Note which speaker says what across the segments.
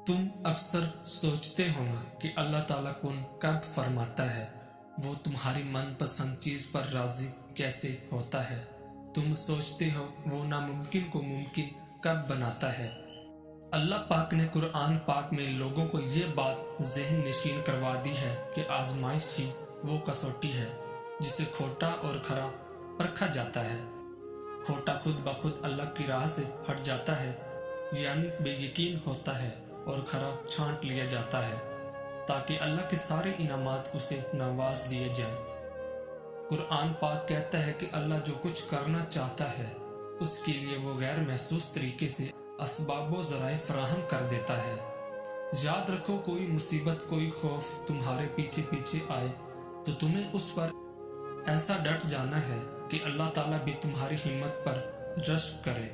Speaker 1: تم اکثر سوچتے ہو نا کہ اللہ تعالیٰ کن کب فرماتا ہے، وہ تمہاری من پسند چیز پر راضی کیسے ہوتا ہے۔ تم سوچتے ہو وہ ناممکن کو ممکن کب بناتا ہے۔ اللہ پاک نے قرآن پاک میں لوگوں کو یہ بات ذہن نشین کروا دی ہے کہ آزمائش ہی وہ کسوٹی ہے جسے کھوٹا اور کھرا پرکھا جاتا ہے۔ کھوٹا خود بخود اللہ کی راہ سے ہٹ جاتا ہے، یعنی بے یقین ہوتا ہے، اور کھرا چھانٹ لیا جاتا ہے تاکہ اللہ کے سارے انعامات اسے نواز دیے جائیں۔ قرآن پاک کہتا ہے کہ اللہ جو کچھ کرنا چاہتا ہے اس کے لیے وہ غیر محسوس طریقے سے اسباب و ذرائع فراہم کر دیتا ہے۔ یاد رکھو، کوئی مصیبت، کوئی خوف تمہارے پیچھے پیچھے آئے تو تمہیں اس پر ایسا ڈٹ جانا ہے کہ اللہ تعالیٰ بھی تمہاری ہمت پر رشک کرے۔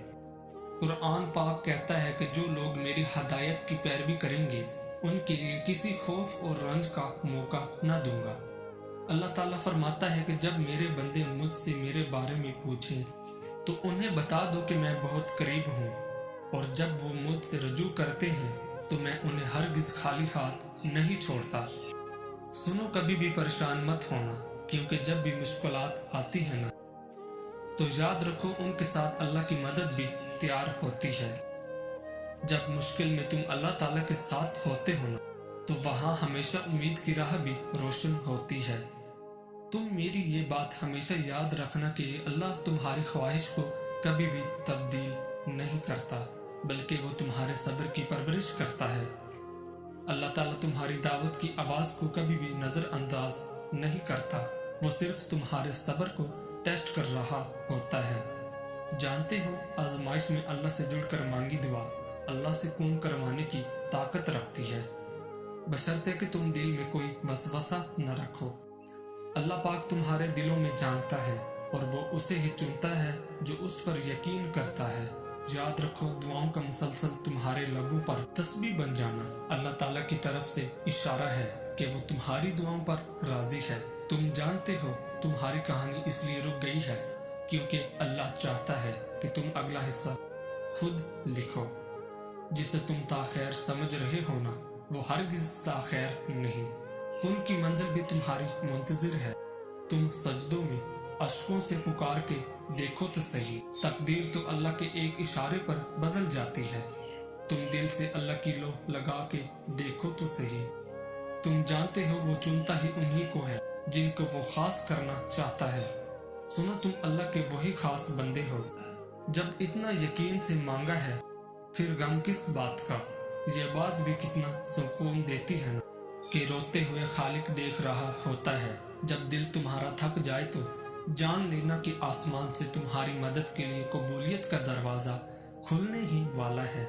Speaker 1: قرآن پاک کہتا ہے کہ جو لوگ میری ہدایت کی پیروی کریں گے ان کے لیے کسی خوف اور رنج کا موقع نہ دوں گا۔ اللہ تعالیٰ فرماتا ہے کہ جب میرے بندے مجھ سے میرے بارے میں پوچھیں تو انہیں بتا دو کہ میں بہت قریب ہوں، اور جب وہ مجھ سے رجوع کرتے ہیں تو میں انہیں ہرگز خالی ہاتھ نہیں چھوڑتا۔ سنو، کبھی بھی پریشان مت ہونا، کیونکہ جب بھی مشکلات آتی ہیں نا تو یاد رکھو ان کے ساتھ اللہ کی مدد بھی تیار ہوتی ہے۔ جب مشکل میں تم اللہ تعالیٰ کے ساتھ ہوتے ہو نا تو وہاں ہمیشہ امید کی راہ بھی روشن ہوتی ہے۔ تم میری یہ بات ہمیشہ یاد رکھنا کہ اللہ تمہاری خواہش کو کبھی بھی تبدیل نہیں کرتا، بلکہ وہ تمہارے صبر کی پرورش کرتا ہے۔ اللہ تعالیٰ تمہاری دعوت کی آواز کو کبھی بھی نظر انداز نہیں کرتا، وہ صرف تمہارے صبر کو ٹیسٹ کر رہا ہوتا ہے۔ جانتے ہو، آزمائش میں اللہ سے جڑ کر مانگی دعا اللہ سے کون کروانے کی طاقت رکھتی ہے، بشرطے کہ تم دل میں کوئی وسوسہ نہ رکھو۔ اللہ پاک تمہارے دلوں میں جانتا ہے اور وہ اسے ہی چنتا ہے جو اس پر یقین کرتا ہے۔ یاد رکھو، دعاؤں کا مسلسل تمہارے لبوں پر تسبیح بن جانا اللہ تعالیٰ کی طرف سے اشارہ ہے کہ وہ تمہاری دعاؤں پر راضی ہے۔ تم جانتے ہو تمہاری کہانی اس لیے رک گئی ہے کیونکہ اللہ چاہتا ہے کہ تم اگلا حصہ خود لکھو۔ جسے تم تاخیر سمجھ رہے ہو نا وہ ہرگز تاخیر نہیں، ان کی منزل بھی تمہاری منتظر ہے۔ تم سجدوں میں اشکوں سے پکار کے دیکھو تو صحیح، تقدیر تو اللہ کے ایک اشارے پر بدل جاتی ہے۔ تم دل سے اللہ کی لو لگا کے دیکھو تو صحیح، تم جانتے ہو وہ چنتا ہی انہی کو ہے جن کو وہ خاص کرنا چاہتا ہے۔ سنو، تم اللہ کے وہی خاص بندے ہو۔ جب اتنا یقین سے مانگا ہے پھر غم کس بات کا؟ یہ بات بھی کتنا سکون دیتی ہے نا کہ روتے ہوئے خالق دیکھ رہا ہوتا ہے۔ جب دل تمہارا تھک جائے تو جان لینا کہ آسمان سے تمہاری مدد کے لیے قبولیت کا دروازہ کھلنے ہی والا ہے۔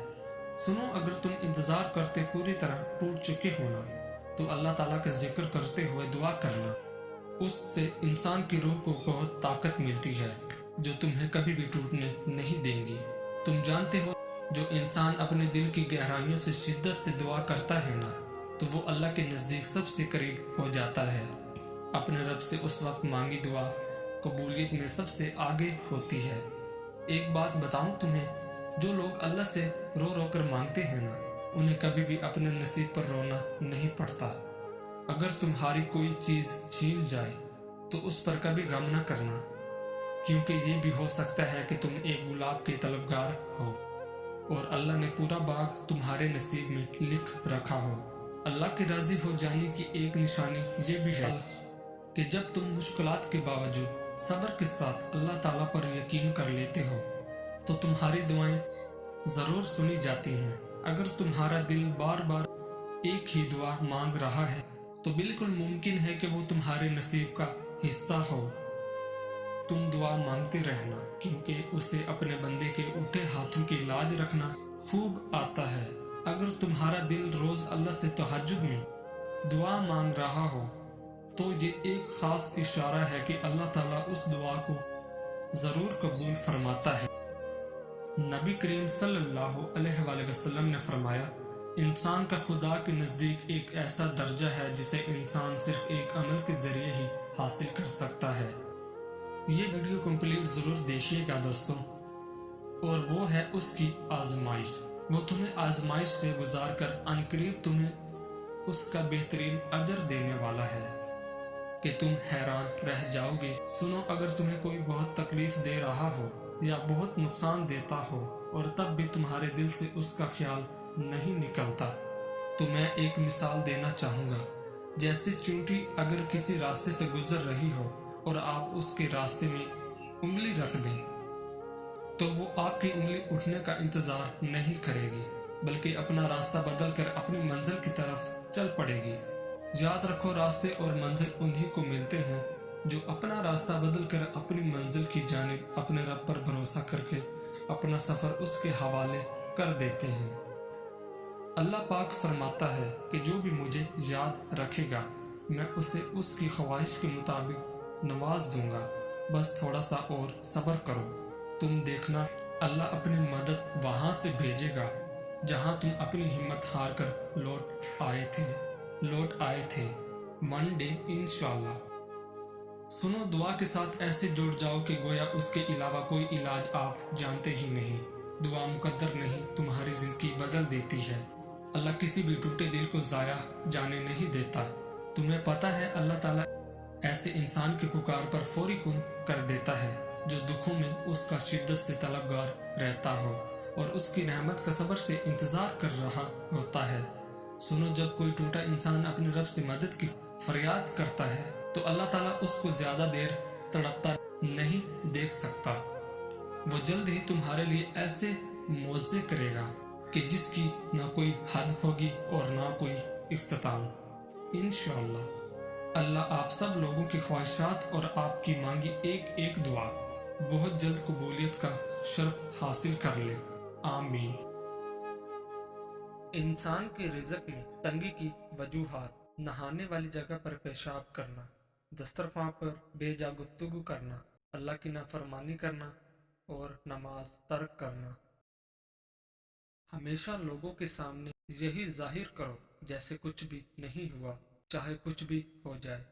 Speaker 1: سنو، اگر تم انتظار کرتے پوری طرح ٹوٹ چکے ہونا تو اللہ تعالیٰ کا ذکر کرتے ہوئے دعا کرنا، اس سے انسان کی روح کو بہت طاقت ملتی ہے جو تمہیں کبھی بھی ٹوٹنے نہیں دیں گی۔ تم جانتے ہو، جو انسان اپنے دل کی گہرائیوں سے شدت سے دعا کرتا ہے نا تو وہ اللہ کے نزدیک سب سے قریب ہو جاتا ہے۔ اپنے رب سے اس وقت مانگی دعا قبولیت میں سب سے آگے ہوتی ہے۔ ایک بات بتاؤں تمہیں، جو لوگ اللہ سے رو رو کر مانگتے ہیں نا انہیں کبھی بھی اپنے نصیب پر رونا نہیں پڑتا۔ اگر تمہاری کوئی چیز چھین جائے تو اس پر کبھی غم نہ کرنا، کیونکہ یہ بھی ہو سکتا ہے کہ تم ایک گلاب کے طلبگار ہو اور اللہ نے پورا باغ تمہارے نصیب میں لکھ رکھا ہو۔ اللہ کے راضی ہو جانے کی ایک نشانی یہ بھی ہے کہ جب تم مشکلات کے باوجود صبر کے ساتھ اللہ تعالیٰ پر یقین کر لیتے ہو تو تمہاری دعائیں ضرور سنی جاتی ہیں۔ اگر تمہارا دل بار بار ایک ہی دعا مانگ رہا ہے تو بالکل ممکن ہے کہ وہ تمہارے نصیب کا حصہ ہو۔ تم دعا مانگتے رہنا، کیونکہ اسے اپنے بندے کے اٹھے ہاتھوں کی لاج رکھنا خوب آتا ہے۔ اگر تمہارا دل روز اللہ سے تہجد میں دعا مانگ رہا ہو تو یہ ایک خاص اشارہ ہے کہ اللہ تعالیٰ اس دعا کو ضرور قبول فرماتا ہے۔ نبی کریم صلی اللہ علیہ وآلہ وسلم نے فرمایا، انسان کا خدا کے نزدیک ایک ایسا درجہ ہے جسے انسان صرف ایک عمل کے ذریعے ہی حاصل کر سکتا ہے۔ یہ ویڈیو کمپلیٹ ضرور دیکھیے گا دوستوں، اور وہ ہے اس کی آزمائش۔ وہ تمہیں آزمائش سے گزار کر عنقریب تمہیں اس کا بہترین اجر دینے والا ہے کہ تم حیران رہ جاؤ گے۔ سنو، اگر تمہیں کوئی بہت تکلیف دے رہا ہو یا بہت نقصان دیتا ہو اور تب بھی تمہارے دل سے اس کا خیال نہیں نکلتا، تو میں ایک مثال دینا چاہوں گا۔ جیسے چونٹی اگر کسی راستے سے گزر رہی ہو اور آپ اس کے راستے میں انگلی رکھ دیں تو وہ آپ کی انگلی اٹھنے کا انتظار نہیں کرے گی، بلکہ اپنا راستہ بدل کر اپنی منزل کی طرف چل پڑے گی۔ یاد رکھو، راستے اور منزل انہی کو ملتے ہیں جو اپنا راستہ بدل کر اپنی منزل کی جانب اپنے رب پر بھروسہ کر کے اپنا سفر اس کے حوالے کر دیتے ہیں۔ اللہ پاک فرماتا ہے کہ جو بھی مجھے یاد رکھے گا میں اسے اس کی خواہش کے مطابق نواز دوں گا، بس تھوڑا سا اور صبر کرو۔ تم دیکھنا، اللہ اپنی مدد وہاں سے بھیجے گا جہاں تم اپنی ہمت ہار کر لوٹ آئے تھے، ون ڈے انشاءاللہ۔ سنو، دعا کے ساتھ ایسے جڑ جاؤ کہ گویا اس کے علاوہ کوئی علاج آپ جانتے ہی نہیں۔ دعا مقدر نہیں، تمہاری زندگی بدل دیتی ہے۔ اللہ کسی بھی ٹوٹے دل کو ضائع جانے نہیں دیتا۔ تمہیں پتہ ہے اللہ تعالیٰ ایسے انسان کی پکار پر فوری کن کر دیتا ہے جو دکھوں میں اس کا شدت سے طلبگار رہتا ہو اور اس کی رحمت کا صبر سے انتظار کر رہا ہوتا ہے۔ سنو، جب کوئی ٹوٹا انسان اپنے رب سے مدد کی فریاد کرتا ہے تو اللہ تعالیٰ اس کو زیادہ دیر تڑپتا نہیں دیکھ سکتا۔ وہ جلد ہی تمہارے لیے ایسے معجزے کرے گا کہ جس کی نہ کوئی حد ہوگی اور نہ کوئی اختتام، انشاءاللہ۔ اللہ آپ سب لوگوں کی خواہشات اور آپ کی مانگی ایک دعا بہت جلد قبولیت کا شرف حاصل کر لے، آمین۔ انسان کے رزق میں تنگی کی وجوہات: نہانے والی جگہ پر پیشاب کرنا، دسترخواں پر بے جا گفتگو کرنا، اللہ کی نافرمانی کرنا اور نماز ترک کرنا۔ ہمیشہ لوگوں کے سامنے یہی ظاہر کرو جیسے کچھ بھی نہیں ہوا، چاہے کچھ بھی ہو جائے۔